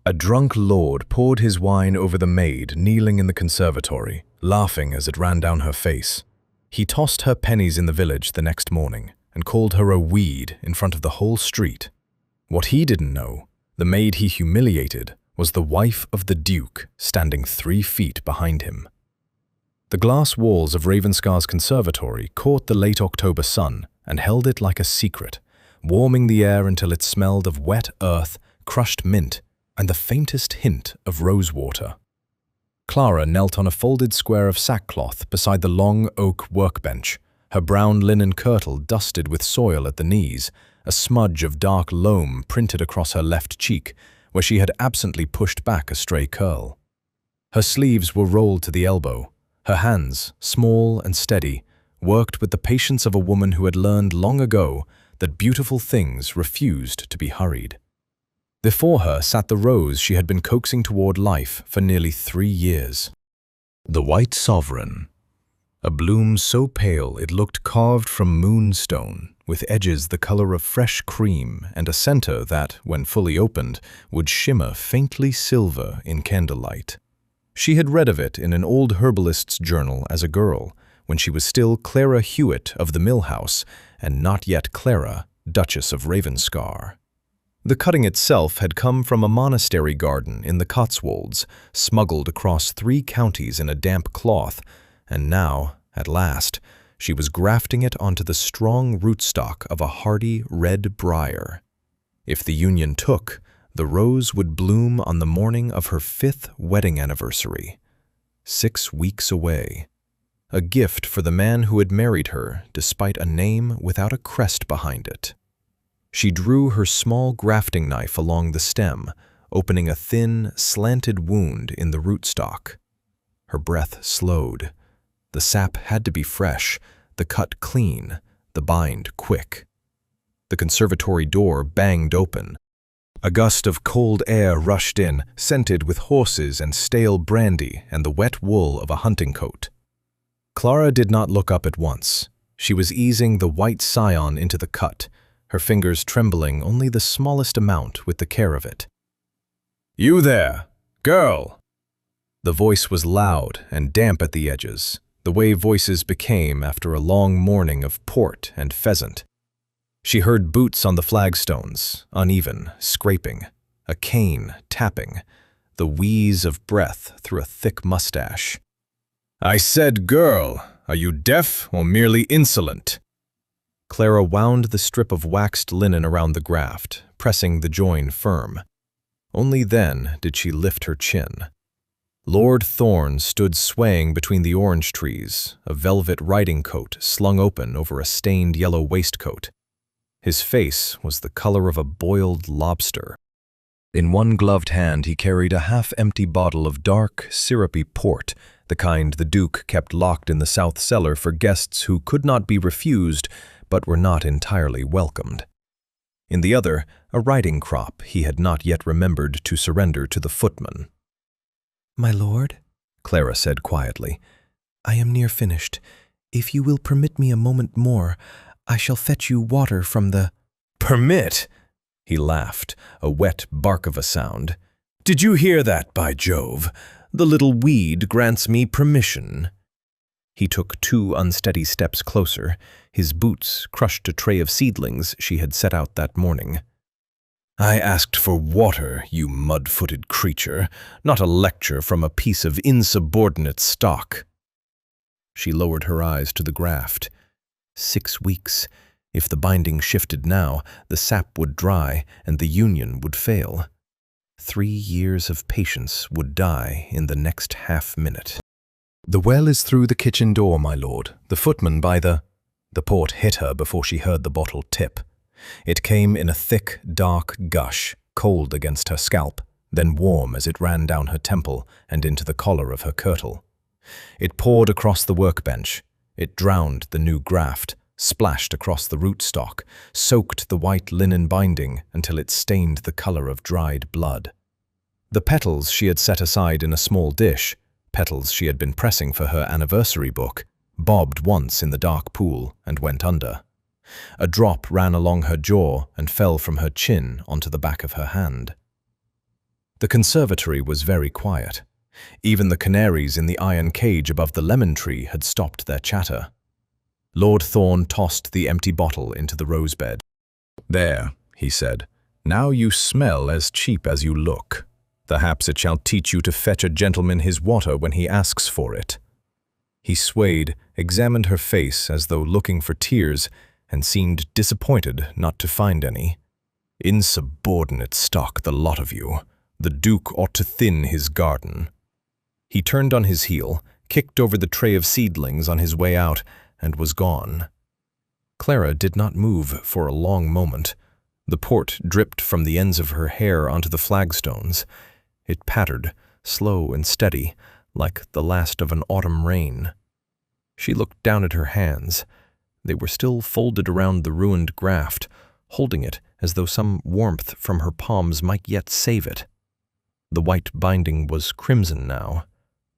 A drunk lord poured his wine over the maid kneeling in the conservatory, laughing as it ran down her face. He tossed her pennies in the village the next morning and called her a weed in front of the whole street. What he didn't know, the maid he humiliated was the wife of the Duke standing 3 feet behind him. The glass walls of Ravenscar's conservatory caught the late October sun and held it like a secret, warming the air until it smelled of wet earth, crushed mint, and the faintest hint of rosewater. Clara knelt on a folded square of sackcloth beside the long oak workbench, her brown linen kirtle dusted with soil at the knees, a smudge of dark loam printed across her left cheek, where she had absently pushed back a stray curl. Her sleeves were rolled to the elbow. Her hands, small and steady, worked with the patience of a woman who had learned long ago that beautiful things refused to be hurried. Before her sat the rose she had been coaxing toward life for nearly 3 years. The white sovereign, a bloom so pale it looked carved from moonstone, with edges the color of fresh cream and a center that, when fully opened, would shimmer faintly silver in candlelight. She had read of it in an old herbalist's journal as a girl, when she was still Clara Hewitt of the Mill House, and not yet Clara, Duchess of Ravenscar. The cutting itself had come from a monastery garden in the Cotswolds, smuggled across 3 counties in a damp cloth, and now, at last, she was grafting it onto the strong rootstock of a hardy red briar. If the union took, the rose would bloom on the morning of her 5th wedding anniversary, 6 weeks away. A gift for the man who had married her, despite a name without a crest behind it. She drew her small grafting knife along the stem, opening a thin, slanted wound in the rootstock. Her breath slowed. The sap had to be fresh, the cut clean, the bind quick. The conservatory door banged open. A gust of cold air rushed in, scented with horses and stale brandy and the wet wool of a hunting coat. Clara did not look up at once. She was easing the white scion into the cut, her fingers trembling only the smallest amount with the care of it. "You there, girl!" The voice was loud and damp at the edges, the way voices became after a long morning of port and pheasant. She heard boots on the flagstones, uneven, scraping, a cane tapping, the wheeze of breath through a thick mustache. "I said girl, are you deaf or merely insolent?" Clara wound the strip of waxed linen around the graft, pressing the join firm. Only then did she lift her chin. Lord Thorne stood swaying between the orange trees, a velvet riding coat slung open over a stained yellow waistcoat. His face was the color of a boiled lobster. In one gloved hand he carried a half-empty bottle of dark, syrupy port, the kind the Duke kept locked in the south cellar for guests who could not be refused but were not entirely welcomed. In the other, a riding crop he had not yet remembered to surrender to the footman. "My lord," Clara said quietly, "I am near finished. If you will permit me a moment more, I shall fetch you water from the—" "Permit?" He laughed, a wet bark of a sound. "Did you hear that, by Jove? The little weed grants me permission." He took 2 unsteady steps closer. His boots crushed a tray of seedlings she had set out that morning. "I asked for water, you mud-footed creature, not a lecture from a piece of insubordinate stock." She lowered her eyes to the graft. 6 weeks. If the binding shifted now, the sap would dry and the union would fail. 3 years of patience would die in the next half-minute. "The well is through the kitchen door, my lord. The footman by the—" The port hit her before she heard the bottle tip. It came in a thick, dark gush, cold against her scalp, then warm as it ran down her temple and into the collar of her kirtle. It poured across the workbench. It drowned the new graft, splashed across the rootstock, soaked the white linen binding until it stained the color of dried blood. The petals she had set aside in a small dish, petals she had been pressing for her anniversary book, bobbed once in the dark pool and went under. A drop ran along her jaw and fell from her chin onto the back of her hand. The conservatory was very quiet. Even the canaries in the iron cage above the lemon tree had stopped their chatter. Lord Thorne tossed the empty bottle into the rosebed. "There," he said, "now you smell as cheap as you look. Perhaps it shall teach you to fetch a gentleman his water when he asks for it." He swayed, examined her face as though looking for tears, and seemed disappointed not to find any. "Insubordinate stock, the lot of you. The Duke ought to thin his garden." He turned on his heel, kicked over the tray of seedlings on his way out, and was gone. Clara did not move for a long moment. The port dripped from the ends of her hair onto the flagstones. It pattered, slow and steady, like the last of an autumn rain. She looked down at her hands. They were still folded around the ruined graft, holding it as though some warmth from her palms might yet save it. The white binding was crimson now.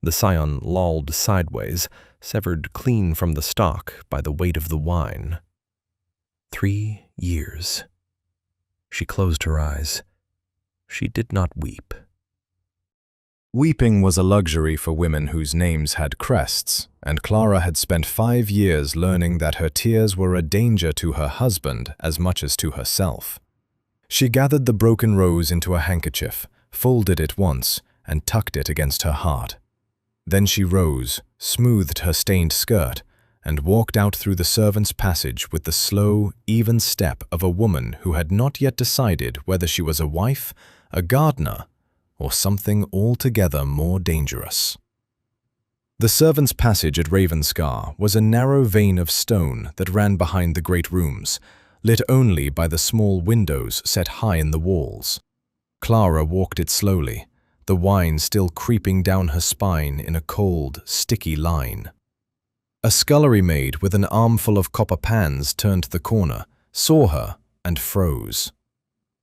The scion lolled sideways, severed clean from the stalk by the weight of the wine. 3 years. She closed her eyes. She did not weep. Weeping was a luxury for women whose names had crests, and Clara had spent 5 years learning that her tears were a danger to her husband as much as to herself. She gathered the broken rose into a handkerchief, folded it once, and tucked it against her heart. Then she rose, smoothed her stained skirt, and walked out through the servants' passage with the slow, even step of a woman who had not yet decided whether she was a wife, a gardener, or something altogether more dangerous. The servants' passage at Ravenscar was a narrow vein of stone that ran behind the great rooms, lit only by the small windows set high in the walls. Clara walked it slowly, the wine still creeping down her spine in a cold, sticky line. A scullery maid with an armful of copper pans turned the corner, saw her, and froze.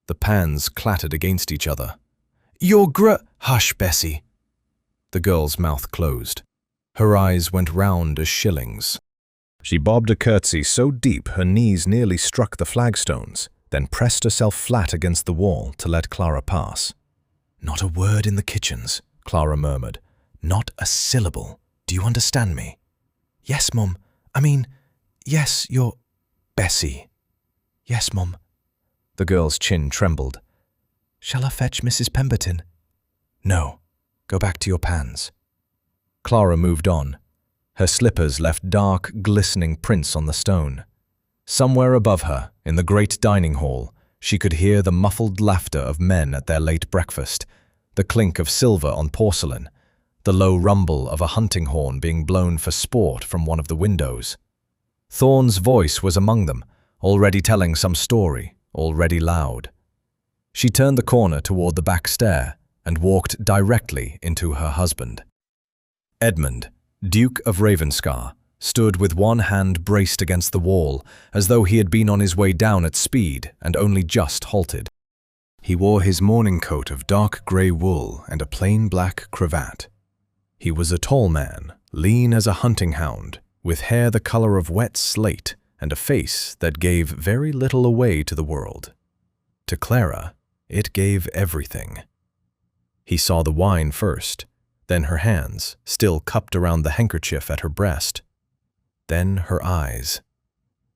The pans clattered against each other. Hush, Bessie." The girl's mouth closed. Her eyes went round as shillings. She bobbed a curtsy so deep her knees nearly struck the flagstones, then pressed herself flat against the wall to let Clara pass. "Not a word in the kitchens," Clara murmured. "Not a syllable. Do you understand me?" "Yes, Mum. Yes, you're Bessie." "Yes, Mum." The girl's chin trembled. "Shall I fetch Mrs. Pemberton?" "No. Go back to your pans." Clara moved on. Her slippers left dark, glistening prints on the stone. Somewhere above her, in the great dining hall, she could hear the muffled laughter of men at their late breakfast, the clink of silver on porcelain, the low rumble of a hunting horn being blown for sport from one of the windows. Thorne's voice was among them, already telling some story, already loud. She turned the corner toward the back stair and walked directly into her husband. Edmund, Duke of Ravenscar, stood with one hand braced against the wall, as though he had been on his way down at speed and only just halted. He wore his morning coat of dark grey wool and a plain black cravat. He was a tall man, lean as a hunting hound, with hair the color of wet slate and a face that gave very little away to the world. To Clara, it gave everything. He saw the wine first, then her hands, still cupped around the handkerchief at her breast. Then her eyes.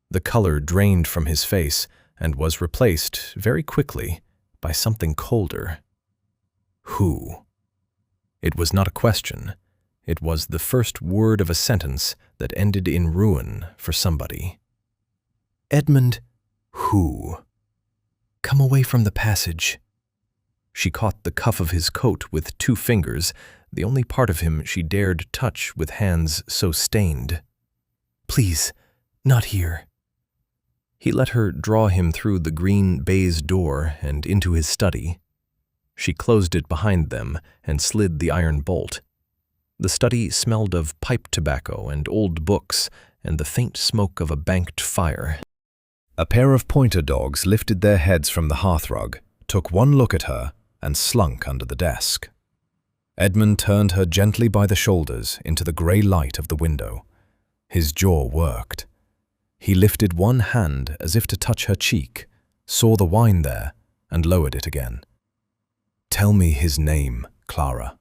The color drained from his face and was replaced, very quickly, by something colder. Who? It was not a question. It was the first word of a sentence that ended in ruin for somebody. "Edmund, who? Come away from the passage." She caught the cuff of his coat with 2 fingers, the only part of him she dared touch with hands so stained. "Please, not here." He let her draw him through the green baize door and into his study. She closed it behind them and slid the iron bolt. The study smelled of pipe tobacco and old books and the faint smoke of a banked fire. A pair of pointer dogs lifted their heads from the hearthrug, took one look at her, and slunk under the desk. Edmund turned her gently by the shoulders into the grey light of the window. His jaw worked. He lifted one hand as if to touch her cheek, saw the wine there, and lowered it again. Tell me his name, Clara.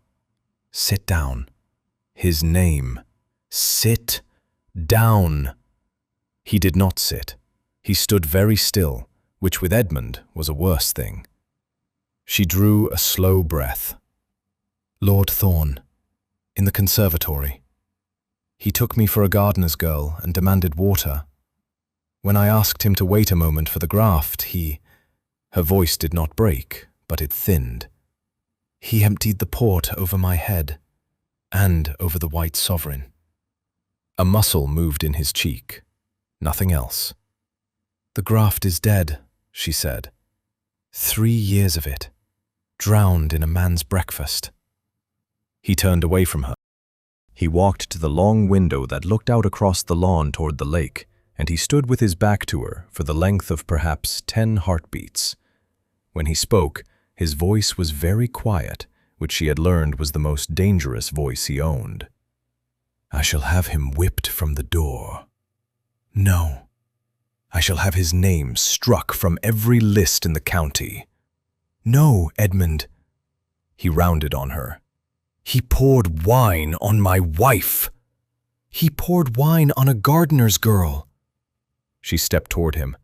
Sit down. His name. Sit down. He did not sit. He stood very still, which with Edmund was a worse thing. She drew a slow breath. Lord Thorn, in the conservatory. He took me for a gardener's girl and demanded water. When I asked him to wait a moment for the graft, Her voice did not break, but it thinned. He emptied the port over my head and over the white sovereign. A muscle moved in his cheek, nothing else. The graft is dead, she said. 3 years of it, drowned in a man's breakfast. He turned away from her. He walked to the long window that looked out across the lawn toward the lake, and he stood with his back to her for the length of perhaps 10 heartbeats. When he spoke, his voice was very quiet, which she had learned was the most dangerous voice he owned. I shall have him whipped from the door. No, I shall have his name struck from every list in the county. No, Edmund. He rounded on her. He poured wine on my wife. He poured wine on a gardener's girl. She stepped toward him.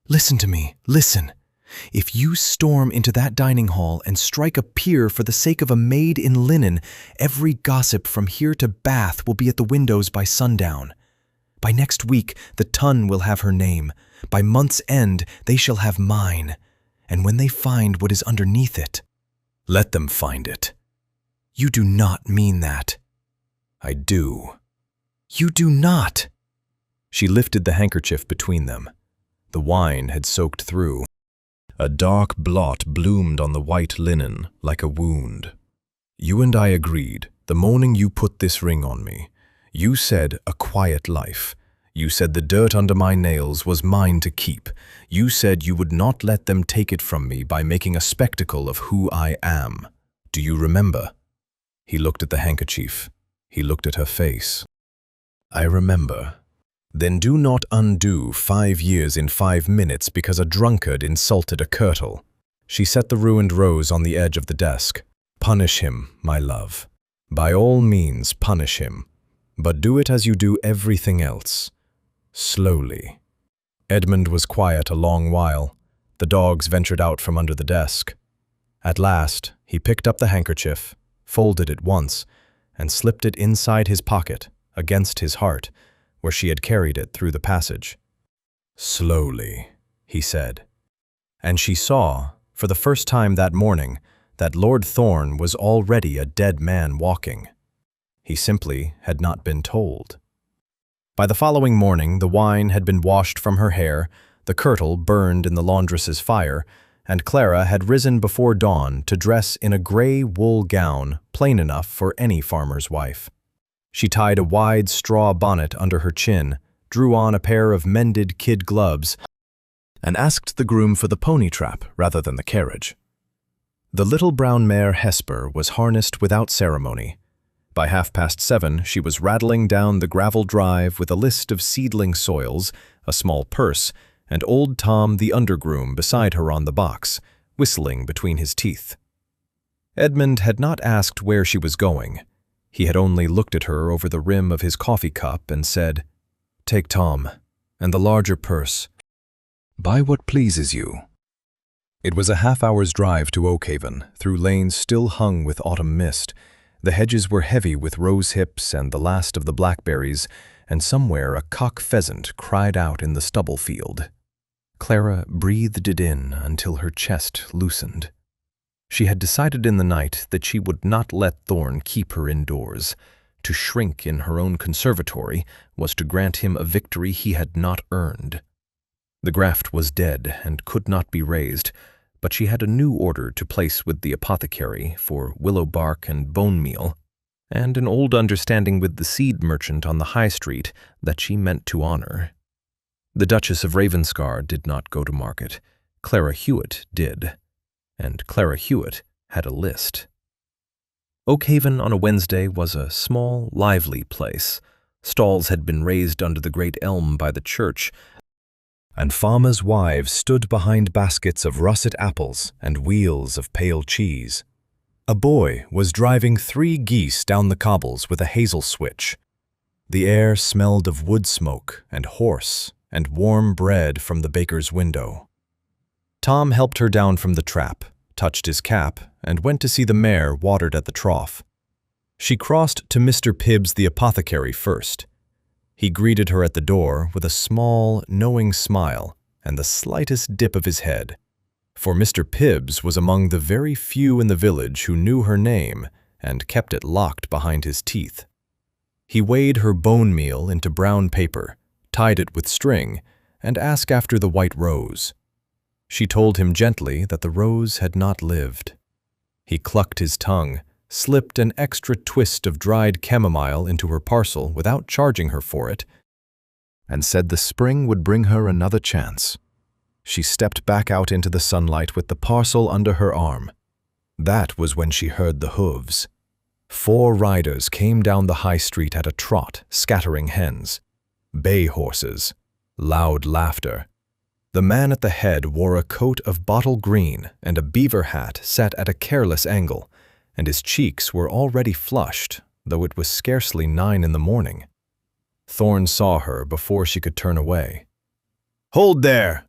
Listen to me, listen. If you storm into that dining hall and strike a peer for the sake of a maid in linen, every gossip from here to Bath will be at the windows by sundown. By next week, the Ton will have her name. By month's end, they shall have mine. And when they find what is underneath it, let them find it. You do not mean that. I do. You do not. She lifted the handkerchief between them. The wine had soaked through. A dark blot bloomed on the white linen like a wound. You and I agreed, the morning you put this ring on me. You said a quiet life. You said the dirt under my nails was mine to keep. You said you would not let them take it from me by making a spectacle of who I am. Do you remember? He looked at the handkerchief. He looked at her face. I remember. Then do not undo 5 years in 5 minutes because a drunkard insulted a curtal. She set the ruined rose on the edge of the desk. Punish him, my love. By all means, punish him. But do it as you do everything else. Slowly. Edmund was quiet a long while. The dogs ventured out from under the desk. At last, he picked up the handkerchief, folded it once, and slipped it inside his pocket, against his heart, where she had carried it through the passage. Slowly, he said. And she saw, for the first time that morning, that Lord Thorn was already a dead man walking. He simply had not been told. By the following morning, the wine had been washed from her hair, the kirtle burned in the laundress's fire, and Clara had risen before dawn to dress in a gray wool gown plain enough for any farmer's wife. She tied a wide straw bonnet under her chin, drew on a pair of mended kid gloves, and asked the groom for the pony trap rather than the carriage. The little brown mare Hesper was harnessed without ceremony. By 7:30, she was rattling down the gravel drive with a list of seedling soils, a small purse, and old Tom the undergroom beside her on the box, whistling between his teeth. Edmund had not asked where she was going. He had only looked at her over the rim of his coffee cup and said, "Take Tom, and the larger purse. Buy what pleases you." It was a half-hour's drive to Oakhaven, through lanes still hung with autumn mist. The hedges were heavy with rose hips and the last of the blackberries, and somewhere a cock pheasant cried out in the stubble field. Clara breathed it in until her chest loosened. She had decided in the night that she would not let Thorn keep her indoors. To shrink in her own conservatory was to grant him a victory he had not earned. The graft was dead and could not be raised, but she had a new order to place with the apothecary for willow bark and bone meal, and an old understanding with the seed merchant on the high street that she meant to honor. The Duchess of Ravenscar did not go to market. Clara Hewitt did, and Clara Hewitt had a list. Oakhaven on a Wednesday was a small, lively place. Stalls had been raised under the great elm by the church, and farmers' wives stood behind baskets of russet apples and wheels of pale cheese. A boy was driving 3 geese down the cobbles with a hazel switch. The air smelled of wood smoke and horse and warm bread from the baker's window. Tom helped her down from the trap, touched his cap, and went to see the mare watered at the trough. She crossed to Mr. Pibbs the apothecary first. He greeted her at the door with a small, knowing smile and the slightest dip of his head, for Mr. Pibbs was among the very few in the village who knew her name and kept it locked behind his teeth. He weighed her bone meal into brown paper, tied it with string, and asked after the white rose. She told him gently that the rose had not lived. He clucked his tongue, slipped an extra twist of dried chamomile into her parcel without charging her for it, and said the spring would bring her another chance. She stepped back out into the sunlight with the parcel under her arm. That was when she heard the hooves. 4 riders came down the high street at a trot, scattering hens. Bay horses. Loud laughter. The man at the head wore a coat of bottle green and a beaver hat set at a careless angle, and his cheeks were already flushed, though it was scarcely 9 in the morning. Thorne saw her before she could turn away. "Hold there!"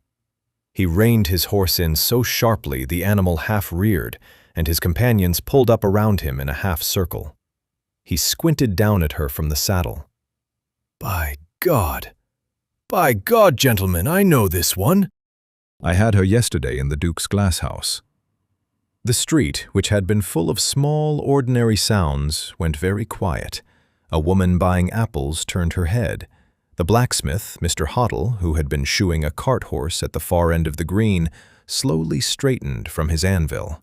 He reined his horse in so sharply the animal half reared, and his companions pulled up around him in a half circle. He squinted down at her from the saddle. By God, gentlemen, I know this one. I had her yesterday in the Duke's glass house." The street, which had been full of small, ordinary sounds, went very quiet. A woman buying apples turned her head. The blacksmith, Mr. Hoddle, who had been shoeing a cart horse at the far end of the green, slowly straightened from his anvil.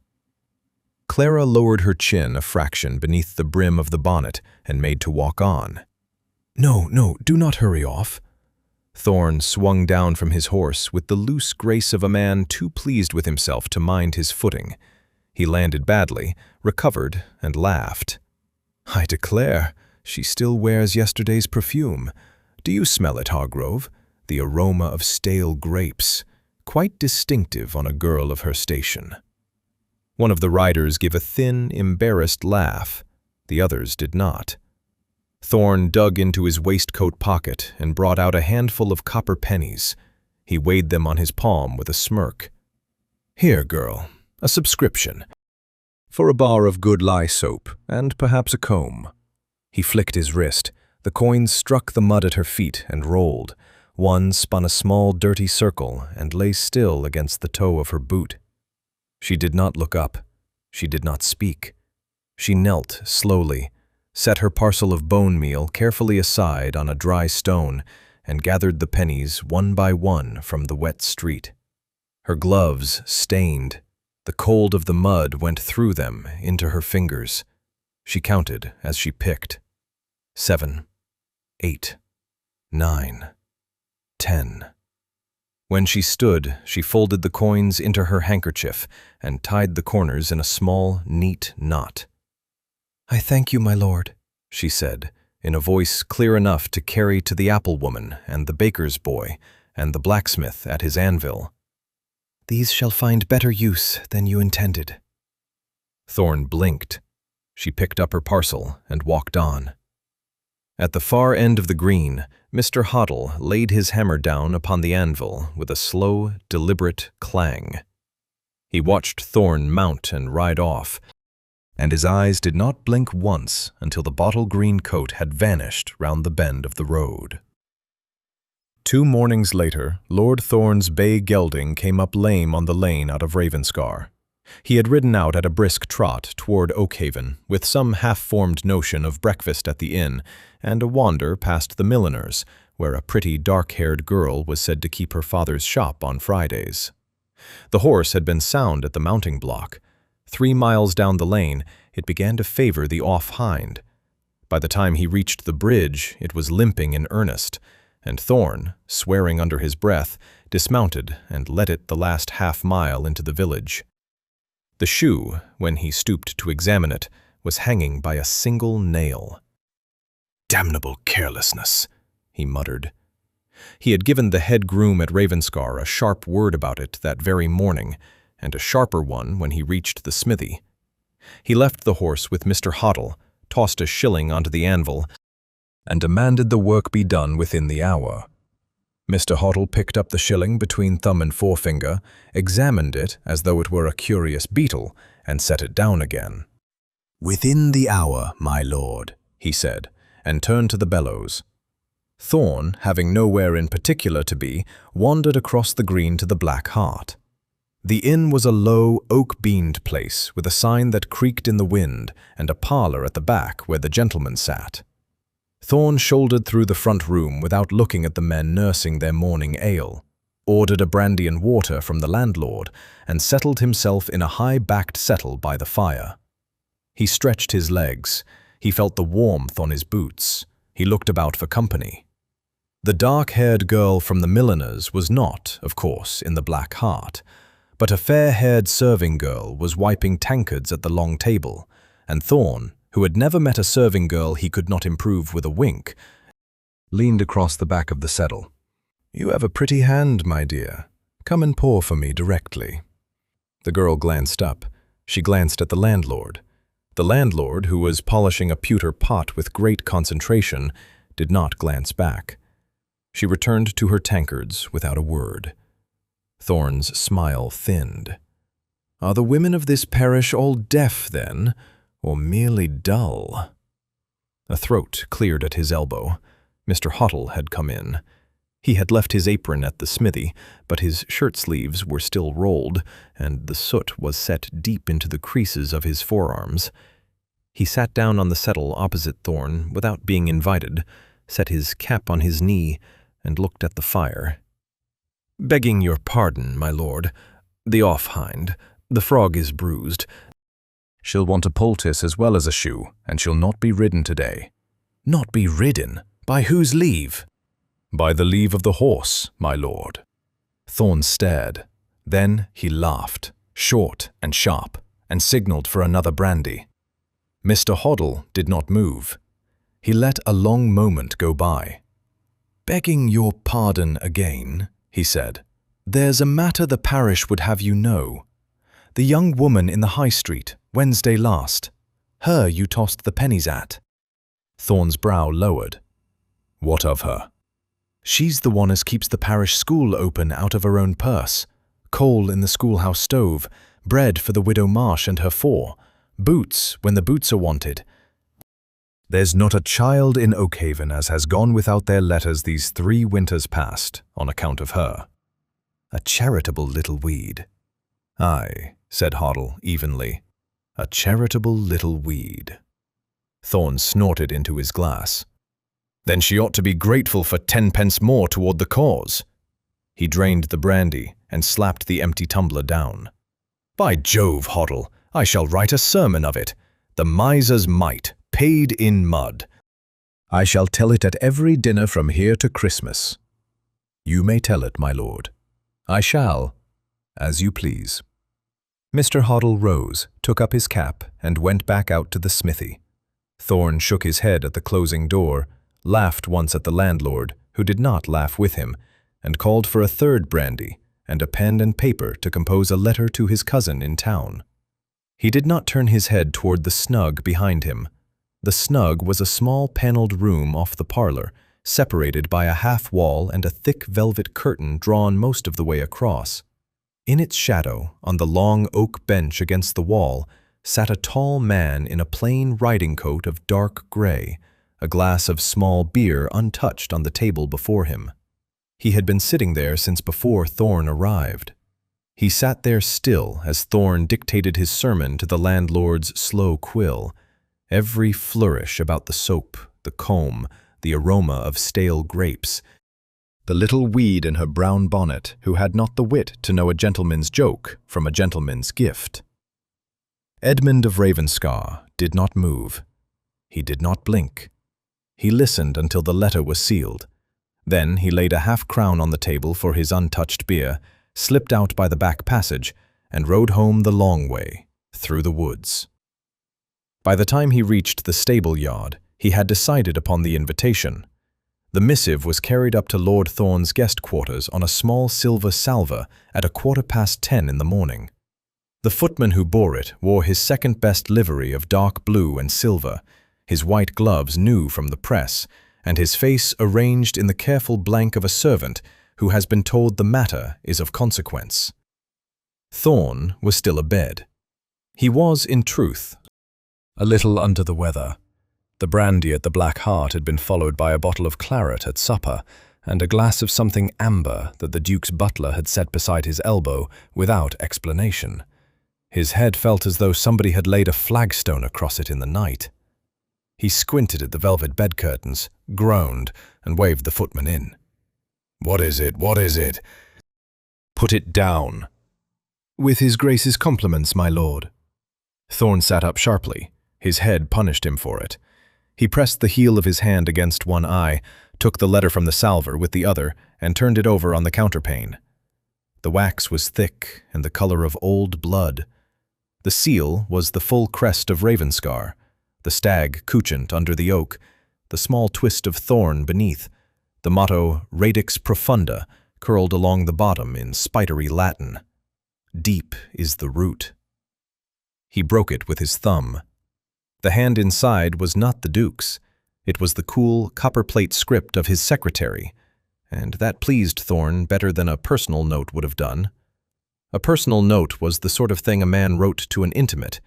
Clara lowered her chin a fraction beneath the brim of the bonnet and made to walk on. No, do not hurry off." Thorne swung down from his horse with the loose grace of a man too pleased with himself to mind his footing. He landed badly, recovered, and laughed. "I declare, she still wears yesterday's perfume. Do you smell it, Hargrove? The aroma of stale grapes, quite distinctive on a girl of her station." One of the riders gave a thin, embarrassed laugh. The others did not. Thorne dug into his waistcoat pocket and brought out a handful of copper pennies. He weighed them on his palm with a smirk. "Here, girl, a subscription. For a bar of good lye soap, and perhaps a comb." He flicked his wrist. The coins struck the mud at her feet and rolled. One spun a small, dirty circle and lay still against the toe of her boot. She did not look up. She did not speak. She knelt slowly, set her parcel of bone meal carefully aside on a dry stone, and gathered the pennies one by one from the wet street. Her gloves stained. The cold of the mud went through them into her fingers. She counted as she picked. 7, 8, 9, 10. When she stood, she folded the coins into her handkerchief and tied the corners in a small, neat knot. "I thank you, my lord," she said, in a voice clear enough to carry to the apple woman and the baker's boy and the blacksmith at his anvil. "These shall find better use than you intended." Thorne blinked. She picked up her parcel and walked on. At the far end of the green, Mr. Hoddle laid his hammer down upon the anvil with a slow, deliberate clang. He watched Thorne mount and ride off, and his eyes did not blink once until the bottle green coat had vanished round the bend of the road. 2 mornings later, Lord Thorne's bay gelding came up lame on the lane out of Ravenscar. He had ridden out at a brisk trot toward Oakhaven, with some half-formed notion of breakfast at the inn, and a wander past the milliner's, where a pretty dark-haired girl was said to keep her father's shop on Fridays. The horse had been sound at the mounting block. 3 miles down the lane, it began to favor the off-hind. By the time he reached the bridge, it was limping in earnest, and Thorne, swearing under his breath, dismounted and led it the last half-mile into the village. The shoe, when he stooped to examine it, was hanging by a single nail. "Damnable carelessness," he muttered. He had given the head groom at Ravenscar a sharp word about it that very morning, and a sharper one when he reached the smithy. He left the horse with Mr. Hoddle, tossed a shilling onto the anvil, and demanded the work be done within the hour. Mr. Hoddle picked up the shilling between thumb and forefinger, examined it as though it were a curious beetle, and set it down again. "Within the hour, my lord," he said, and turned to the bellows. Thorn, having nowhere in particular to be, wandered across the green to the Black Hart. The inn was a low, oak-beamed place with a sign that creaked in the wind and a parlour at the back where the gentlemen sat. Thorn shouldered through the front room without looking at the men nursing their morning ale, ordered a brandy and water from the landlord, and settled himself in a high-backed settle by the fire. He stretched his legs. He felt the warmth on his boots. He looked about for company. The dark-haired girl from the milliner's was not, of course, in the Black Hart, but a fair-haired serving girl was wiping tankards at the long table, and Thorn, who had never met a serving girl he could not improve with a wink, leaned across the back of the settle. "You have a pretty hand, my dear. Come and pour for me directly." The girl glanced up. She glanced at the landlord. The landlord, who was polishing a pewter pot with great concentration, did not glance back. She returned to her tankards without a word. Thorn's smile thinned. "Are the women of this parish all deaf, then, or merely dull?" A throat cleared at his elbow. Mr. Hoddle had come in. He had left his apron at the smithy, but his shirt sleeves were still rolled, and the soot was set deep into the creases of his forearms. He sat down on the settle opposite Thorn without being invited, set his cap on his knee, and looked at the fire. "Begging your pardon, my lord, the off-hind, the frog is bruised. She'll want a poultice as well as a shoe, and she'll not be ridden today." "Not be ridden? By whose leave?" "By the leave of the horse, my lord." Thorn stared. Then he laughed, short and sharp, and signaled for another brandy. Mr. Hoddle did not move. He let a long moment go by. "Begging your pardon again," he said, "there's a matter the parish would have you know. The young woman in the High Street, Wednesday last. Her you tossed the pennies at." Thorn's brow lowered. "What of her?" "She's the one as keeps the parish school open out of her own purse. Coal in the schoolhouse stove, bread for the widow Marsh and her four, boots when the boots are wanted. There's not a child in Oakhaven as has gone without their letters these 3 winters past, on account of her." "A charitable little weed." "Aye," said Hoddle evenly, "a charitable little weed." Thorn snorted into his glass. "Then she ought to be grateful for 10 pence more toward the cause." He drained the brandy and slapped the empty tumbler down. "By Jove, Hoddle, I shall write a sermon of it. The miser's mite, paid in mud. I shall tell it at every dinner from here to Christmas." "You may tell it, my lord." "I shall, as you please." Mr. Hoddle rose, took up his cap, and went back out to the smithy. Thorn shook his head at the closing door, laughed once at the landlord, who did not laugh with him, and called for a 3rd brandy and a pen and paper to compose a letter to his cousin in town. He did not turn his head toward the snug behind him. The snug was a small paneled room off the parlor, separated by a half wall and a thick velvet curtain drawn most of the way across. In its shadow, on the long oak bench against the wall, sat a tall man in a plain riding coat of dark gray, a glass of small beer untouched on the table before him. He had been sitting there since before Thorn arrived. He sat there still as Thorn dictated his sermon to the landlord's slow quill, every flourish about the soap, the comb, the aroma of stale grapes, the little weed in her brown bonnet who had not the wit to know a gentleman's joke from a gentleman's gift. Edmund of Ravenscar did not move. He did not blink. He listened until the letter was sealed. Then he laid a half-crown on the table for his untouched beer, slipped out by the back passage, and rode home the long way, through the woods. By the time he reached the stable yard, he had decided upon the invitation. The missive was carried up to Lord Thorn's guest quarters on a small silver salver at 10:15 in the morning. The footman who bore it wore his second-best livery of dark blue and silver, his white gloves new from the press, and his face arranged in the careful blank of a servant who has been told the matter is of consequence. Thorn was still abed. He was, in truth, a little under the weather. The brandy at the Black Hart had been followed by a bottle of claret at supper, and a glass of something amber that the Duke's butler had set beside his elbow without explanation. His head felt as though somebody had laid a flagstone across it in the night. He squinted at the velvet bed curtains, groaned, and waved the footman in. "What is it? What is it?" "Put it down." "With his Grace's compliments, my lord." Thorn sat up sharply. His head punished him for it. He pressed the heel of his hand against one eye, took the letter from the salver with the other, and turned it over on the counterpane. The wax was thick and the color of old blood. The seal was the full crest of Ravenscar, the stag couchant under the oak, the small twist of thorn beneath, the motto Radix Profunda curled along the bottom in spidery Latin. Deep is the root. He broke it with his thumb. The hand inside was not the Duke's. It was the cool, copperplate script of his secretary, and that pleased Thorn better than a personal note would have done. A personal note was the sort of thing a man wrote to an intimate.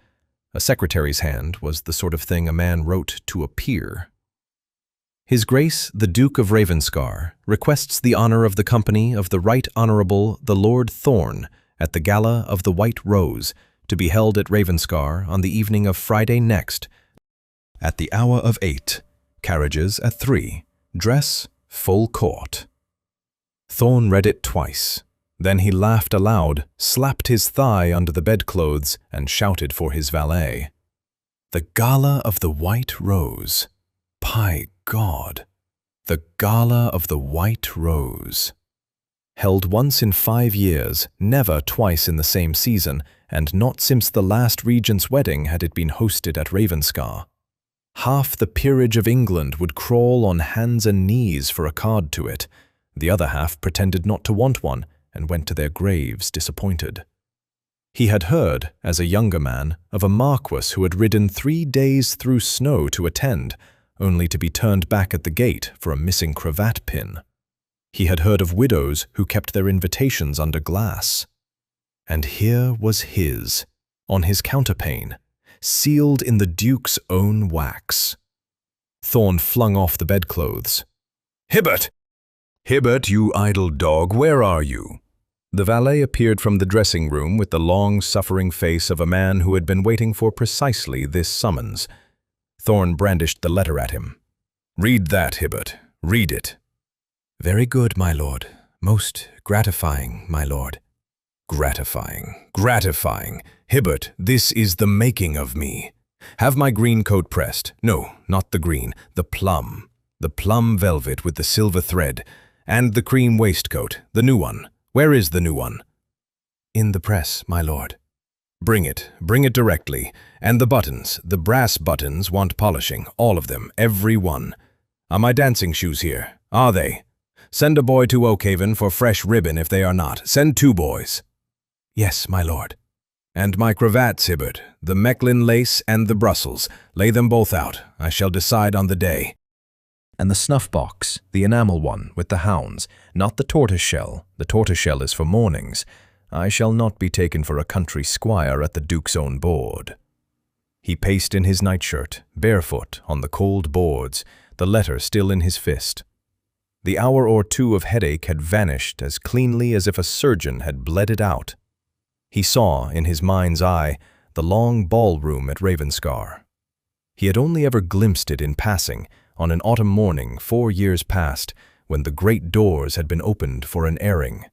A secretary's hand was the sort of thing a man wrote to a peer. His Grace, the Duke of Ravenscar, requests the honor of the company of the Right Honorable the Lord Thorn at the Gala of the White Rose, to be held at Ravenscar on the evening of Friday next, at the hour of 8, carriages at 3, dress full court. Thorn read it twice. Then he laughed aloud, slapped his thigh under the bedclothes, and shouted for his valet. The Gala of the White Rose. By God! The Gala of the White Rose. Held once in 5 years, never twice in the same season, and not since the last regent's wedding had it been hosted at Ravenscar. Half the peerage of England would crawl on hands and knees for a card to it. The other half pretended not to want one, and went to their graves disappointed. He had heard, as a younger man, of a marquis who had ridden 3 days through snow to attend, only to be turned back at the gate for a missing cravat pin. He had heard of widows who kept their invitations under glass. And here was his, on his counterpane, sealed in the Duke's own wax. Thorn flung off the bedclothes. "Hibbert! Hibbert, you idle dog, where are you?" The valet appeared from the dressing-room with the long, suffering face of a man who had been waiting for precisely this summons. Thorn brandished the letter at him. "Read that, Hibbert. Read it." "Very good, my lord. Most gratifying, my lord." "Gratifying, gratifying. Hibbert, this is the making of me. Have my green coat pressed. No, not the green, the plum. The plum velvet with the silver thread. And the cream waistcoat, the new one. Where is the new one?" "In the press, my lord." Bring it directly. And the buttons, the brass buttons want polishing, all of them, every one. Are my dancing shoes here? Are they? Send a boy to Oakhaven for fresh ribbon if they are not. Send 2 boys. "Yes, my lord." "And my cravats, Hibbert, the Mechlin lace and the Brussels. Lay them both out. I shall decide on the day." "And the snuff box, the enamel one, with the hounds, not the tortoise-shell. The tortoise-shell is for mornings. I shall not be taken for a country squire at the Duke's own board." He paced in his nightshirt, barefoot, on the cold boards, the letter still in his fist. The hour or 2 of headache had vanished as cleanly as if a surgeon had bled it out. He saw, in his mind's eye, the long ballroom at Ravenscar. He had only ever glimpsed it in passing, on an autumn morning 4 years past, when the great doors had been opened for an airing.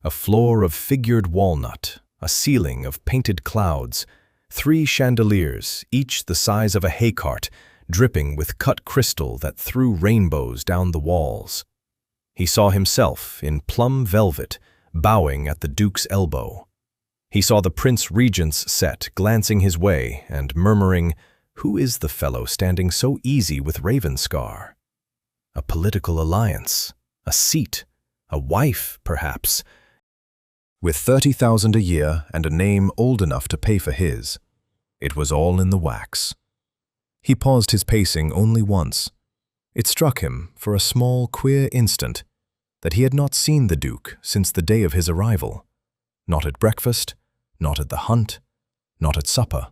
A floor of figured walnut, a ceiling of painted clouds, 3 chandeliers, each the size of a haycart, dripping with cut crystal that threw rainbows down the walls. He saw himself, in plum velvet, bowing at the Duke's elbow. He saw the Prince Regent's set glancing his way and murmuring, "Who is the fellow standing so easy with Ravenscar?" A political alliance, a seat, a wife, perhaps. With 30,000 a year and a name old enough to pay for his, it was all in the wax. He paused his pacing only once. It struck him, for a small, queer instant, that he had not seen the Duke since the day of his arrival. Not at breakfast, not at the hunt, not at supper.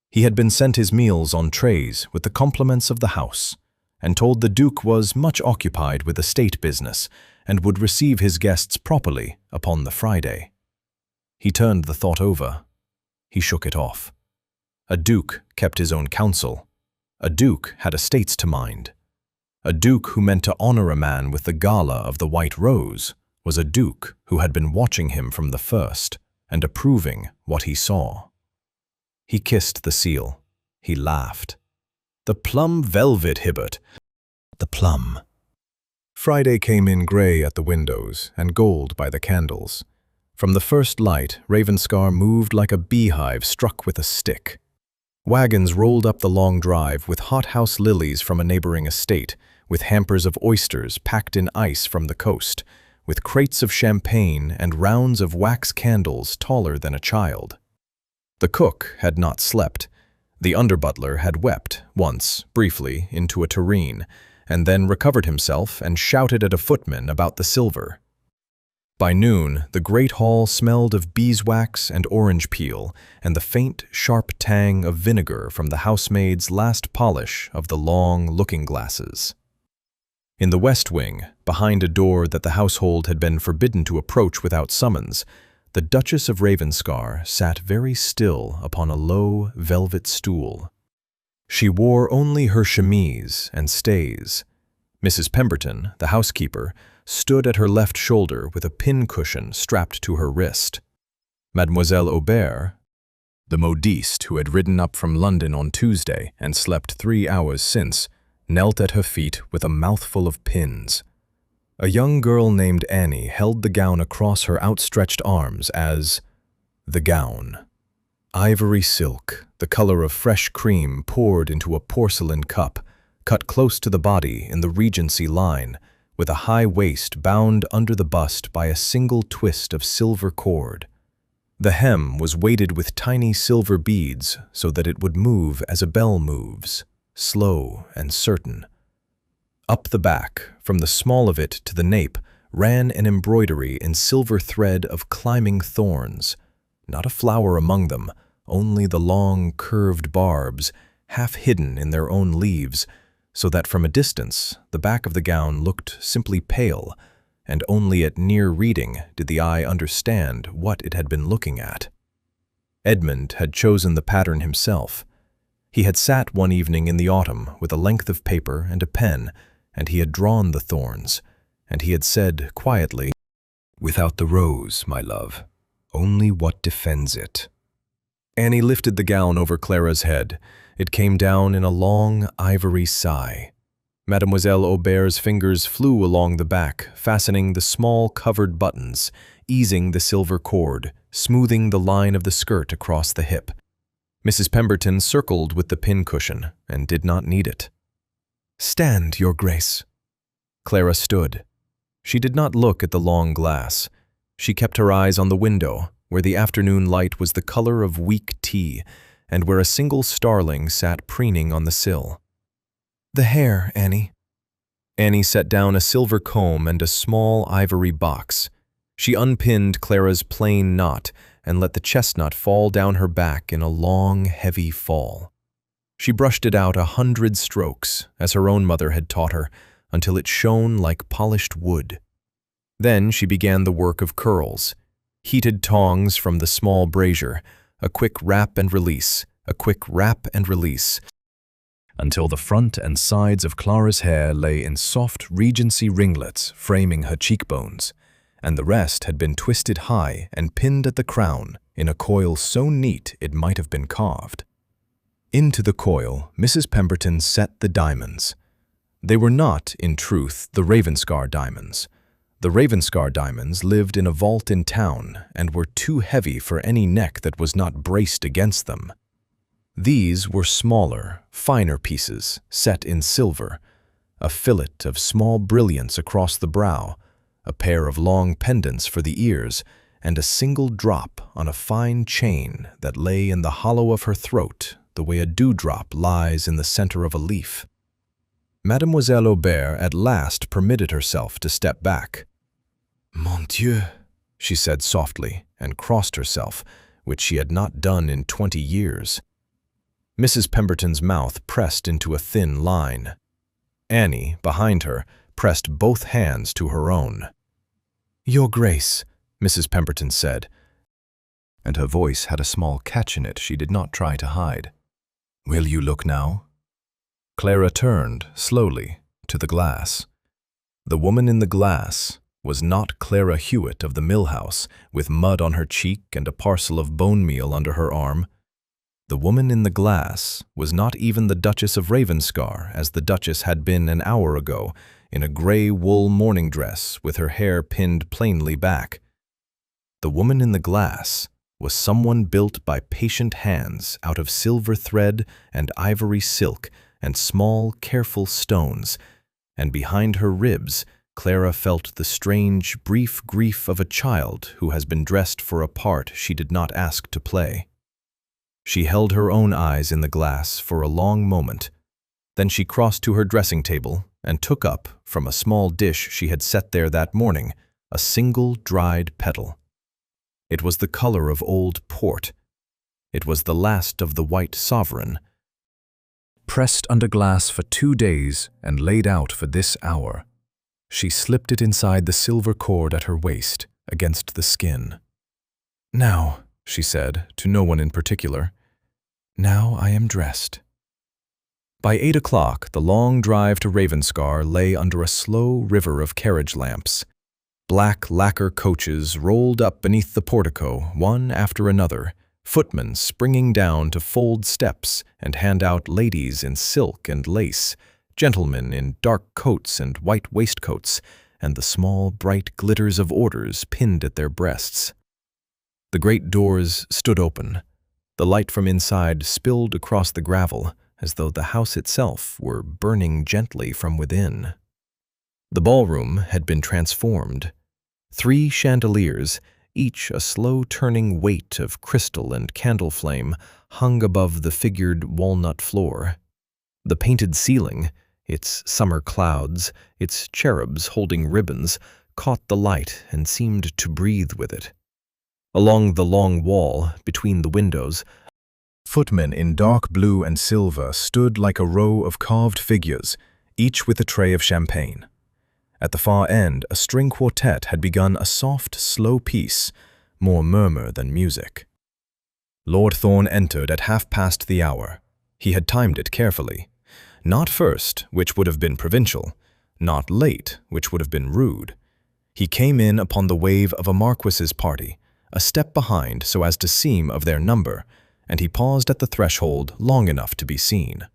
He had been sent his meals on trays with the compliments of the house, and told the Duke was much occupied with estate business and would receive his guests properly upon the Friday. He turned the thought over. He shook it off. A Duke kept his own counsel. A Duke had estates to mind. A Duke who meant to honor a man with the gala of the White Rose was a Duke who had been watching him from the first and approving what he saw. He kissed the seal. He laughed. The plum velvet, Hibbert. The plum. Friday came in grey at the windows and gold by the candles. From the first light, Ravenscar moved like a beehive struck with a stick. Wagons rolled up the long drive with hothouse lilies from a neighboring estate, with hampers of oysters packed in ice from the coast, with crates of champagne and rounds of wax candles taller than a child. The cook had not slept. The under-butler had wept, once, briefly, into a tureen, and then recovered himself and shouted at a footman about the silver. By noon, the great hall smelled of beeswax and orange peel and the faint, sharp tang of vinegar from the housemaid's last polish of the long looking-glasses. In the west wing, behind a door that the household had been forbidden to approach without summons, the Duchess of Ravenscar sat very still upon a low, velvet stool. She wore only her chemise and stays. Mrs. Pemberton, the housekeeper, stood at her left shoulder with a pin-cushion strapped to her wrist. Mademoiselle Aubert, the modiste who had ridden up from London on Tuesday and slept 3 hours since, knelt at her feet with a mouthful of pins. A young girl named Annie held the gown across her outstretched arms as the gown. Ivory silk, the color of fresh cream poured into a porcelain cup, cut close to the body in the Regency line, with a high waist bound under the bust by a single twist of silver cord. The hem was weighted with tiny silver beads so that it would move as a bell moves, slow and certain. Up the back, from the small of it to the nape, ran an embroidery in silver thread of climbing thorns, not a flower among them, only the long, curved barbs, half hidden in their own leaves, so that from a distance the back of the gown looked simply pale, and only at near reading did the eye understand what it had been looking at. Edmund had chosen the pattern himself. He had sat one evening in the autumn with a length of paper and a pen, and he had drawn the thorns, and he had said quietly, "Without the rose, my love, only what defends it." Annie lifted the gown over Clara's head. It came down in a long, ivory sigh. Mademoiselle Aubert's fingers flew along the back, fastening the small covered buttons, easing the silver cord, smoothing the line of the skirt across the hip. Mrs. Pemberton circled with the pin-cushion and did not need it. "Stand, Your Grace." Clara stood. She did not look at the long glass. She kept her eyes on the window, where the afternoon light was the color of weak tea, and where a single starling sat preening on the sill. "The hair, Annie." Annie set down a silver comb and a small ivory box. She unpinned Clara's plain knot and let the chestnut fall down her back in a long, heavy fall. She brushed it out 100 strokes, as her own mother had taught her, until it shone like polished wood. Then she began the work of curls. Heated tongs from the small brazier, a quick wrap and release, a quick wrap and release, until the front and sides of Clara's hair lay in soft Regency ringlets framing her cheekbones, and the rest had been twisted high and pinned at the crown in a coil so neat it might have been carved. Into the coil, Mrs. Pemberton set the diamonds. They were not, in truth, the Ravenscar diamonds. The Ravenscar diamonds lived in a vault in town and were too heavy for any neck that was not braced against them. These were smaller, finer pieces, set in silver, a fillet of small brilliants across the brow, a pair of long pendants for the ears, and a single drop on a fine chain that lay in the hollow of her throat the way a dewdrop lies in the center of a leaf. Mademoiselle Aubert at last permitted herself to step back. "Mon Dieu," she said softly, and crossed herself, which she had not done in 20 years. Mrs. Pemberton's mouth pressed into a thin line. Annie, behind her, pressed both hands to her own. "Your Grace," Mrs. Pemberton said, and her voice had a small catch in it she did not try to hide. "Will you look now?" Clara turned, slowly, to the glass. The woman in the glass was not Clara Hewitt of the mill house, with mud on her cheek and a parcel of bone meal under her arm. The woman in the glass was not even the Duchess of Ravenscar, as the Duchess had been an hour ago, in a grey wool morning dress with her hair pinned plainly back. The woman in the glass was someone built by patient hands out of silver thread and ivory silk and small, careful stones, and behind her ribs Clara felt the strange, brief grief of a child who has been dressed for a part she did not ask to play. She held her own eyes in the glass for a long moment. Then she crossed to her dressing table and took up, from a small dish she had set there that morning, a single dried petal. It was the color of old port. It was the last of the white sovereign, pressed under glass for 2 days and laid out for this hour. She slipped it inside the silver cord at her waist, against the skin. "Now," she said, to no one in particular, "now I am dressed." By 8 o'clock, the long drive to Ravenscar lay under a slow river of carriage lamps. Black lacquer coaches rolled up beneath the portico, one after another, footmen springing down to fold steps and hand out ladies in silk and lace, gentlemen in dark coats and white waistcoats, and the small bright glitters of orders pinned at their breasts. The great doors stood open. The light from inside spilled across the gravel, as though the house itself were burning gently from within. The ballroom had been transformed. 3 chandeliers, each a slow-turning weight of crystal and candle flame, hung above the figured walnut floor. The painted ceiling, its summer clouds, its cherubs holding ribbons, caught the light and seemed to breathe with it. Along the long wall, between the windows, footmen in dark blue and silver stood like a row of carved figures, each with a tray of champagne. At the far end, a string quartet had begun a soft, slow piece, more murmur than music. Lord Thorn entered at 1/2 the hour. He had timed it carefully. Not first, which would have been provincial, not late, which would have been rude. He came in upon the wave of a marquis's party, a step behind so as to seem of their number, and he paused at the threshold long enough to be seen.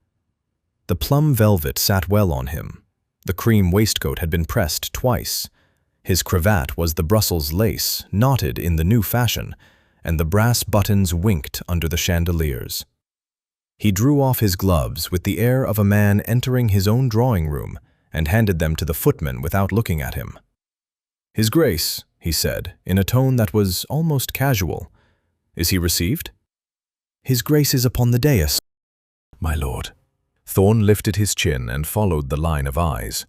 The plum velvet sat well on him. The cream waistcoat had been pressed twice. His cravat was the Brussels lace, knotted in the new fashion, and the brass buttons winked under the chandeliers. He drew off his gloves with the air of a man entering his own drawing-room and handed them to the footman without looking at him. "His Grace," he said, in a tone that was almost casual. "Is he received?" "His Grace is upon the dais, my lord." Thorn lifted his chin and followed the line of eyes.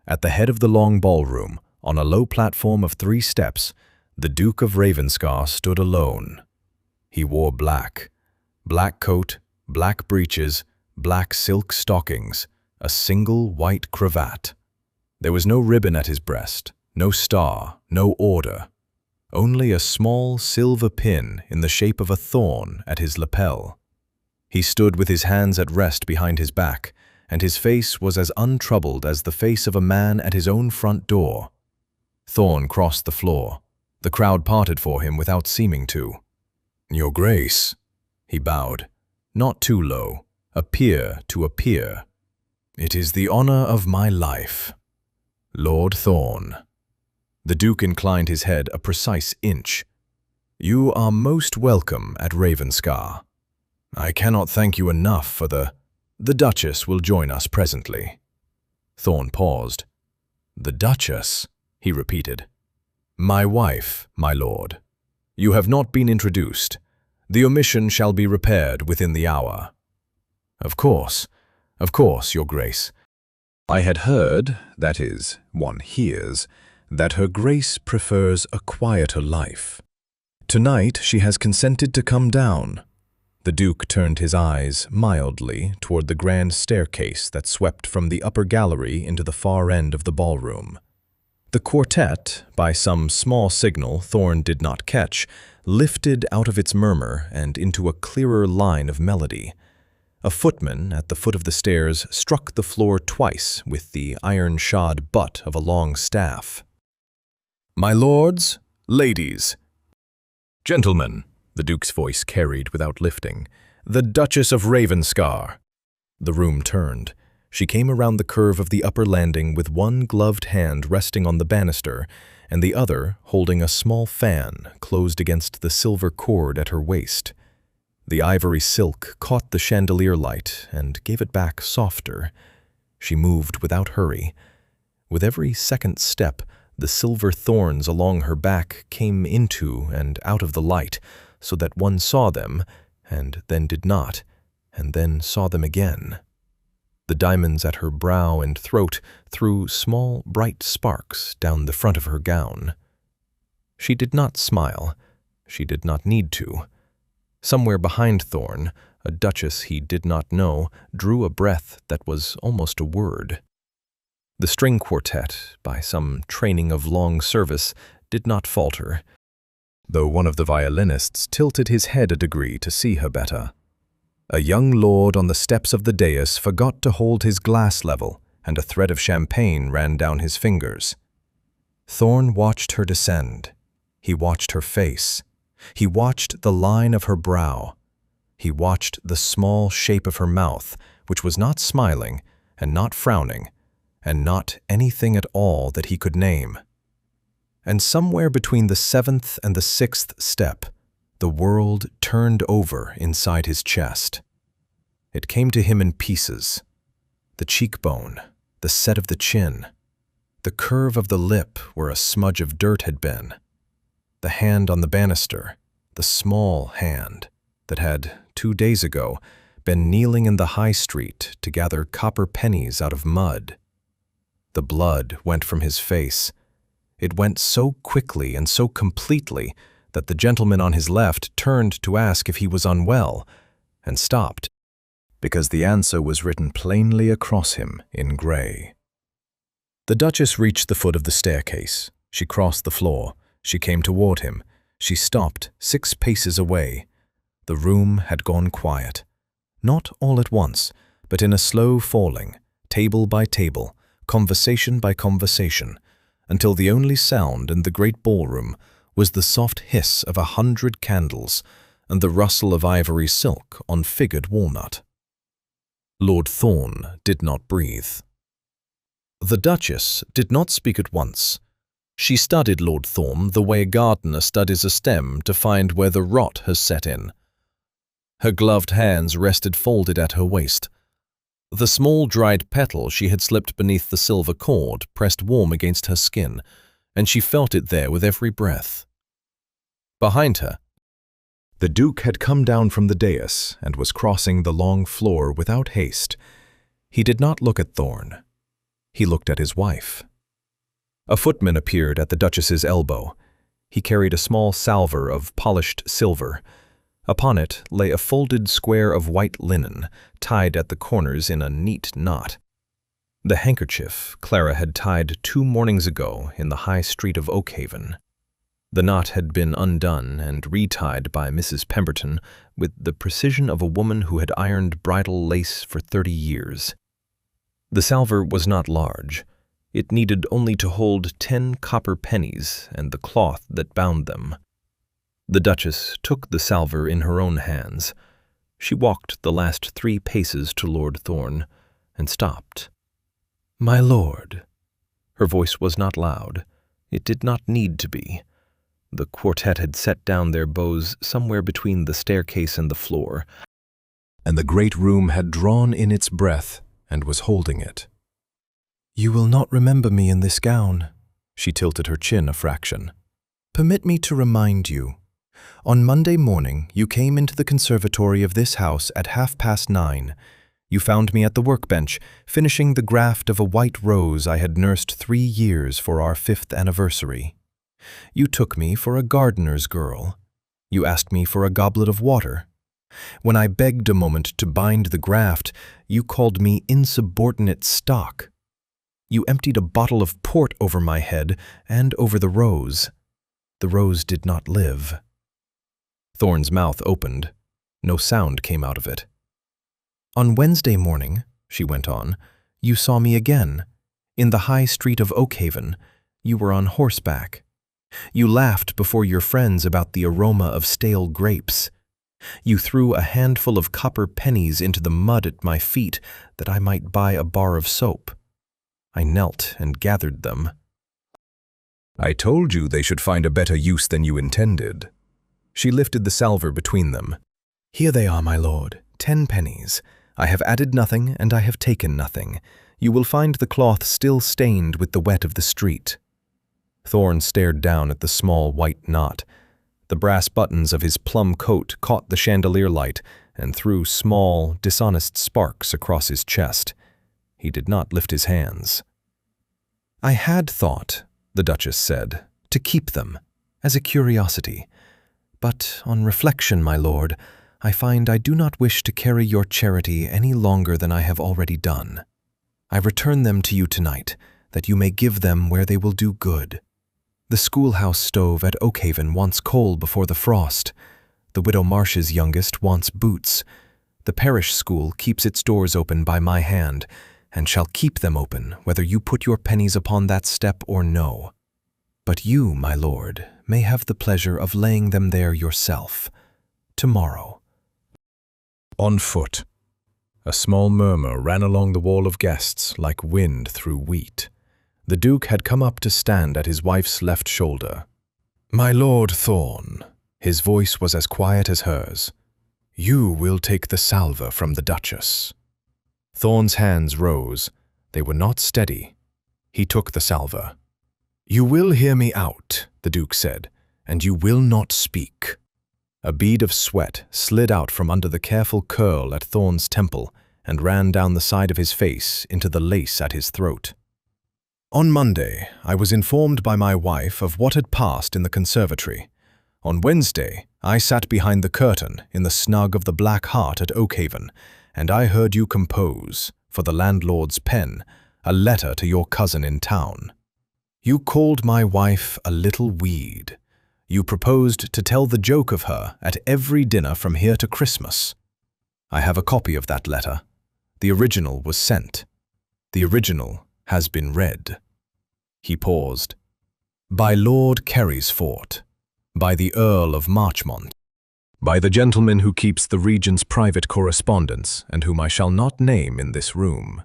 At the head of the long ballroom, on a low platform of 3 steps, the Duke of Ravenscar stood alone. He wore black coat, black breeches, black silk stockings, a single white cravat. There was no ribbon at his breast, no star, no order, only a small silver pin in the shape of a thorn at his lapel. He stood with his hands at rest behind his back, and his face was as untroubled as the face of a man at his own front door. Thorn crossed the floor. The crowd parted for him without seeming to. "Your Grace," he bowed, not too low, a peer to a peer. "It is the honor of my life. Lord Thorn." The Duke inclined his head a precise inch. "You are most welcome at Ravenscar. I cannot thank you enough for the Duchess will join us presently." Thorn paused. "The Duchess," he repeated. "My wife, my lord." You have not been introduced. The omission shall be repaired within the hour." Of course, Your Grace." I had heard, that is, one hears, that Her Grace prefers a quieter life. Tonight she has consented to come down. The Duke turned his eyes mildly toward the grand staircase that swept from the upper gallery into the far end of the ballroom. The quartet, by some small signal Thorn did not catch, lifted out of its murmur and into a clearer line of melody. A footman at the foot of the stairs struck the floor twice with the iron-shod butt of a long staff. "My lords, ladies, gentlemen," the Duke's voice carried without lifting, "the Duchess of Ravenscar." The room turned. She came around the curve of the upper landing with one gloved hand resting on the banister and the other holding a small fan closed against the silver cord at her waist. The ivory silk caught the chandelier light and gave it back softer. She moved without hurry. With every second step, the silver thorns along her back came into and out of the light, so that one saw them, and then did not, and then saw them again. The diamonds at her brow and throat threw small, bright sparks down the front of her gown. She did not smile. She did not need to. Somewhere behind Thorn, a duchess he did not know drew a breath that was almost a word. The string quartet, by some training of long service, did not falter, though one of the violinists tilted his head a degree to see her better. A young lord on the steps of the dais forgot to hold his glass level, and a thread of champagne ran down his fingers. Thorn watched her descend. He watched her face. He watched the line of her brow. He watched the small shape of her mouth, which was not smiling and not frowning, and not anything at all that he could name. And somewhere between the 7th and the 6th step, the world turned over inside his chest. It came to him in pieces. The cheekbone, the set of the chin, the curve of the lip where a smudge of dirt had been, the hand on the banister, the small hand that had, 2 days ago, been kneeling in the high street to gather copper pennies out of mud. The blood went from his face. It went so quickly and so completely that the gentleman on his left turned to ask if he was unwell, and stopped, because the answer was written plainly across him in grey. The Duchess reached the foot of the staircase. She crossed the floor. She came toward him. She stopped 6 paces away. The room had gone quiet. Not all at once, but in a slow falling, table by table, conversation by conversation, until the only sound in the great ballroom was the soft hiss of 100 candles and the rustle of ivory silk on figured walnut. Lord Thorn did not breathe. The Duchess did not speak at once. She studied Lord Thorn the way a gardener studies a stem to find where the rot has set in. Her gloved hands rested folded at her waist. The small dried petal she had slipped beneath the silver cord pressed warm against her skin, and she felt it there with every breath. Behind her, the Duke had come down from the dais and was crossing the long floor without haste. He did not look at Thorn. He looked at his wife. A footman appeared at the Duchess's elbow. He carried a small salver of polished silver. Upon it lay a folded square of white linen, tied at the corners in a neat knot. The handkerchief Clara had tied 2 mornings ago in the high street of Oakhaven. The knot had been undone and retied by Mrs. Pemberton with the precision of a woman who had ironed bridal lace for 30 years. The salver was not large. It needed only to hold 10 copper pennies and the cloth that bound them. The Duchess took the salver in her own hands. She walked the last 3 paces to Lord Thorn and stopped. "My lord." Her voice was not loud. It did not need to be. The quartet had set down their bows somewhere between the staircase and the floor, and the great room had drawn in its breath and was holding it. "You will not remember me in this gown." She tilted her chin a fraction. "Permit me to remind you, On Monday morning, you came into the conservatory of this house at 9:30. You found me at the workbench, finishing the graft of a white rose I had nursed 3 years for our 5th anniversary. You took me for a gardener's girl. You asked me for a goblet of water. When I begged a moment to bind the graft, you called me insubordinate stock. You emptied a bottle of port over my head and over the rose. The rose did not live. Thorn's mouth opened. No sound came out of it. On Wednesday morning, she went on, you saw me again. In the high street of Oakhaven, you were on horseback. You laughed before your friends about the aroma of stale grapes. You threw a handful of copper pennies into the mud at my feet that I might buy a bar of soap. I knelt and gathered them. I told you they should find a better use than you intended. She lifted the salver between them. Here they are, my lord, 10 pennies. I have added nothing and I have taken nothing. You will find the cloth still stained with the wet of the street. Thorn stared down at the small white knot. The brass buttons of his plum coat caught the chandelier light and threw small, dishonest sparks across his chest. He did not lift his hands. I had thought, the Duchess said, to keep them, as a curiosity. But on reflection, my lord, I find I do not wish to carry your charity any longer than I have already done. I return them to you tonight, that you may give them where they will do good. The schoolhouse stove at Oakhaven wants coal before the frost. The widow Marsh's youngest wants boots. The parish school keeps its doors open by my hand, and shall keep them open whether you put your pennies upon that step or no. But you, my lord, may have the pleasure of laying them there yourself, tomorrow. On foot. A small murmur ran along the wall of guests like wind through wheat. The Duke had come up to stand at his wife's left shoulder. My Lord Thorn, his voice was as quiet as hers. You will take the salver from the Duchess. Thorn's hands rose. They were not steady. He took the salver. You will hear me out, the Duke said, and you will not speak. A bead of sweat slid out from under the careful curl at Thorn's temple and ran down the side of his face into the lace at his throat. On Monday, I was informed by my wife of what had passed in the conservatory. On Wednesday, I sat behind the curtain in the snug of the Black Hart at Oakhaven, and I heard you compose, for the landlord's pen, a letter to your cousin in town. You called my wife a little weed. You proposed to tell the joke of her at every dinner from here to Christmas. I have a copy of that letter. The original was sent. The original has been read. He paused. By Lord Carysfort, by the Earl of Marchmont, by the gentleman who keeps the Regent's private correspondence and whom I shall not name in this room.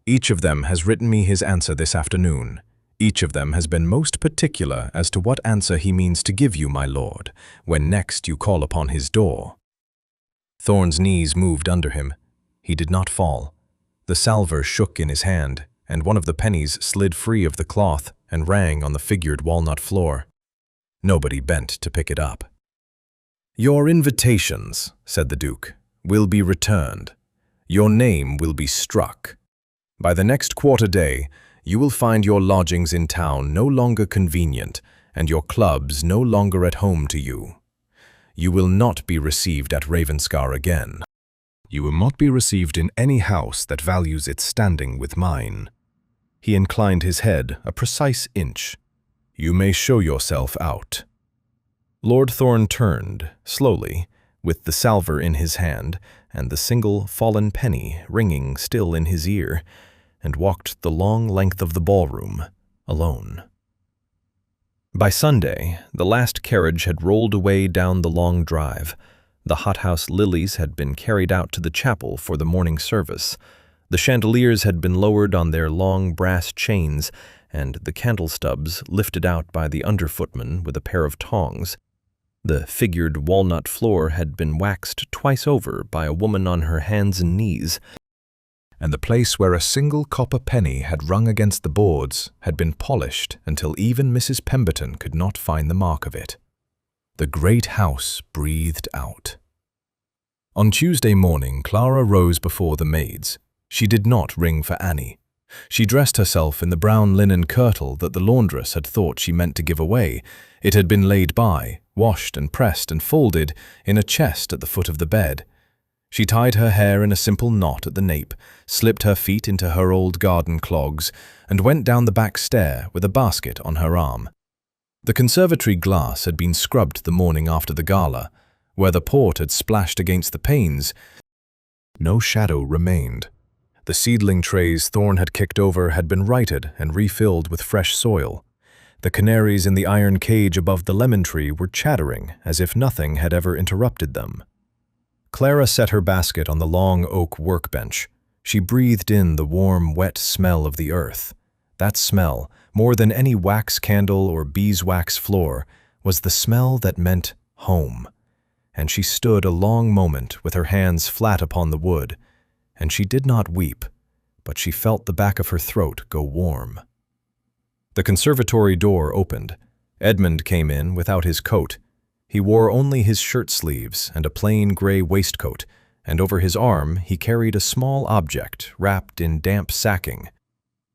Each of them has written me his answer this afternoon. Each of them has been most particular as to what answer he means to give you, my lord, when next you call upon his door. Thorn's knees moved under him. He did not fall. The salver shook in his hand, and one of the pennies slid free of the cloth and rang on the figured walnut floor. Nobody bent to pick it up. Your invitations, said the Duke, will be returned. Your name will be struck. By the next quarter day, you will find your lodgings in town no longer convenient and your clubs no longer at home to you. You will not be received at Ravenscar again. You will not be received in any house that values its standing with mine. He inclined his head a precise inch. You may show yourself out. Lord Thorn turned, slowly, with the salver in his hand and the single fallen penny ringing still in his ear, and walked the long length of the ballroom, alone. By Sunday, the last carriage had rolled away down the long drive. The hothouse lilies had been carried out to the chapel for the morning service. The chandeliers had been lowered on their long brass chains, and the candle stubs lifted out by the underfootman with a pair of tongs. The figured walnut floor had been waxed twice over by a woman on her hands and knees, and the place where a single copper penny had rung against the boards had been polished until even Mrs. Pemberton could not find the mark of it. The great house breathed out. On Tuesday morning, Clara rose before the maids. She did not ring for Annie. She dressed herself in the brown linen kirtle that the laundress had thought she meant to give away. It had been laid by, washed and pressed and folded in a chest at the foot of the bed. She tied her hair in a simple knot at the nape, slipped her feet into her old garden clogs, and went down the back stair with a basket on her arm. The conservatory glass had been scrubbed the morning after the gala. Where the port had splashed against the panes, no shadow remained. The seedling trays Thorn had kicked over had been righted and refilled with fresh soil. The canaries in the iron cage above the lemon tree were chattering as if nothing had ever interrupted them. Clara set her basket on the long oak workbench. She breathed in the warm, wet smell of the earth. That smell, more than any wax candle or beeswax floor, was the smell that meant home. And she stood a long moment with her hands flat upon the wood, and she did not weep, but she felt the back of her throat go warm. The conservatory door opened. Edmund came in without his coat. He wore only his shirt sleeves and a plain gray waistcoat, and over his arm he carried a small object wrapped in damp sacking.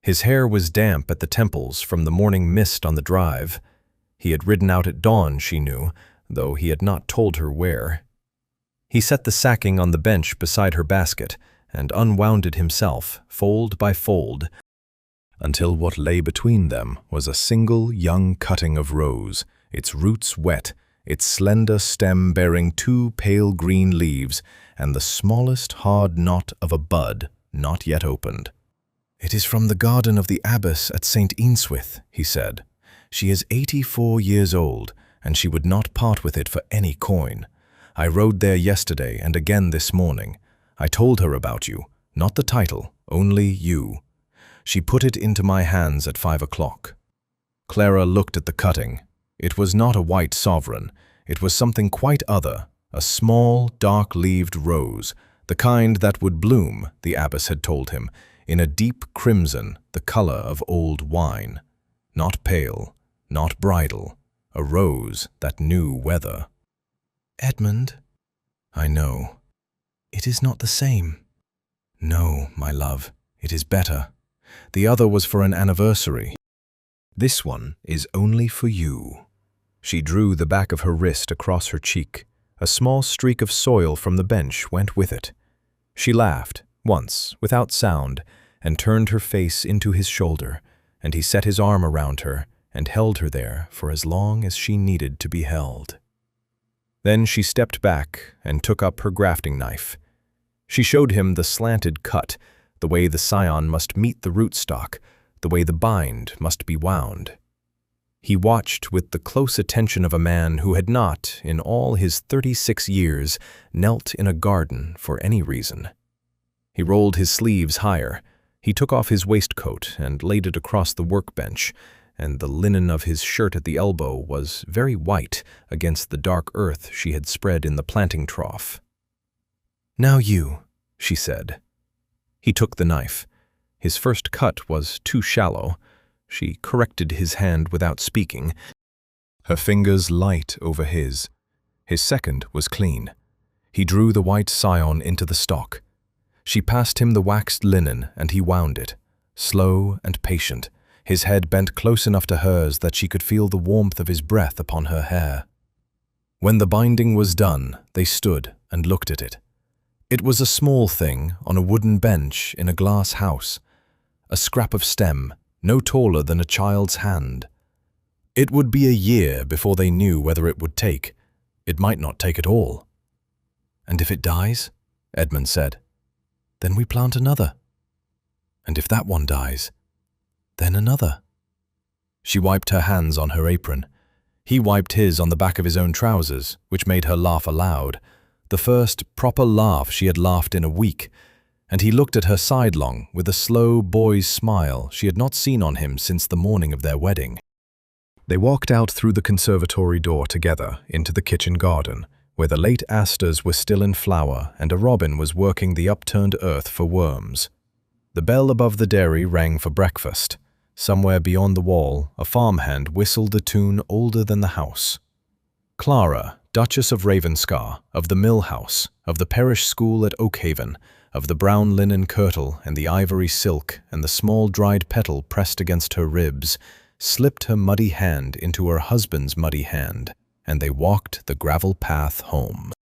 His hair was damp at the temples from the morning mist on the drive. He had ridden out at dawn, she knew, though he had not told her where. He set the sacking on the bench beside her basket and unwound it himself, fold by fold, until what lay between them was a single young cutting of rose, its roots wet, its slender stem bearing 2 pale green leaves, and the smallest hard knot of a bud not yet opened. "It is from the garden of the abbess at St. Eanswythe," he said. "She is 84 years old, and she would not part with it for any coin. I rode there yesterday and again this morning. I told her about you, not the title, only you. She put it into my hands at 5 o'clock. Clara looked at the cutting. It was not a white sovereign. It was something quite other, a small, dark-leaved rose, the kind that would bloom, the abbess had told him, in a deep crimson, the color of old wine. Not pale, not bridal, a rose that knew weather. "Edmund," "I know. It is not the same." "No, my love, it is better. The other was for an anniversary. This one is only for you." She drew the back of her wrist across her cheek. A small streak of soil from the bench went with it. She laughed, once, without sound, and turned her face into his shoulder, and he set his arm around her and held her there for as long as she needed to be held. Then she stepped back and took up her grafting knife. She showed him the slanted cut, the way the scion must meet the rootstock, the way the bind must be wound. He watched with the close attention of a man who had not, in all his 36 years, knelt in a garden for any reason. He rolled his sleeves higher. He took off his waistcoat and laid it across the workbench, and the linen of his shirt at the elbow was very white against the dark earth she had spread in the planting trough. "Now you," she said. He took the knife. His first cut was too shallow. She corrected his hand without speaking, her fingers light over his. His second was clean. He drew the white scion into the stock. She passed him the waxed linen, and he wound it, slow and patient, his head bent close enough to hers that she could feel the warmth of his breath upon her hair. When the binding was done, they stood and looked at it. It was a small thing on a wooden bench in a glass house, a scrap of stem, no taller than a child's hand. It would be a year before they knew whether it would take. It might not take at all. "And if it dies," Edmund said, "then we plant another. And if that one dies, then another." She wiped her hands on her apron. He wiped his on the back of his own trousers, which made her laugh aloud, the first proper laugh she had laughed in a week, and he looked at her sidelong with a slow boy's smile she had not seen on him since the morning of their wedding. They walked out through the conservatory door together into the kitchen garden, where the late asters were still in flower and a robin was working the upturned earth for worms. The bell above the dairy rang for breakfast. Somewhere beyond the wall, a farmhand whistled a tune older than the house. Clara, Duchess of Ravenscar, of the Mill House, of the parish school at Oakhaven, of the brown linen kirtle and the ivory silk and the small dried petal pressed against her ribs, slipped her muddy hand into her husband's muddy hand, and they walked the gravel path home.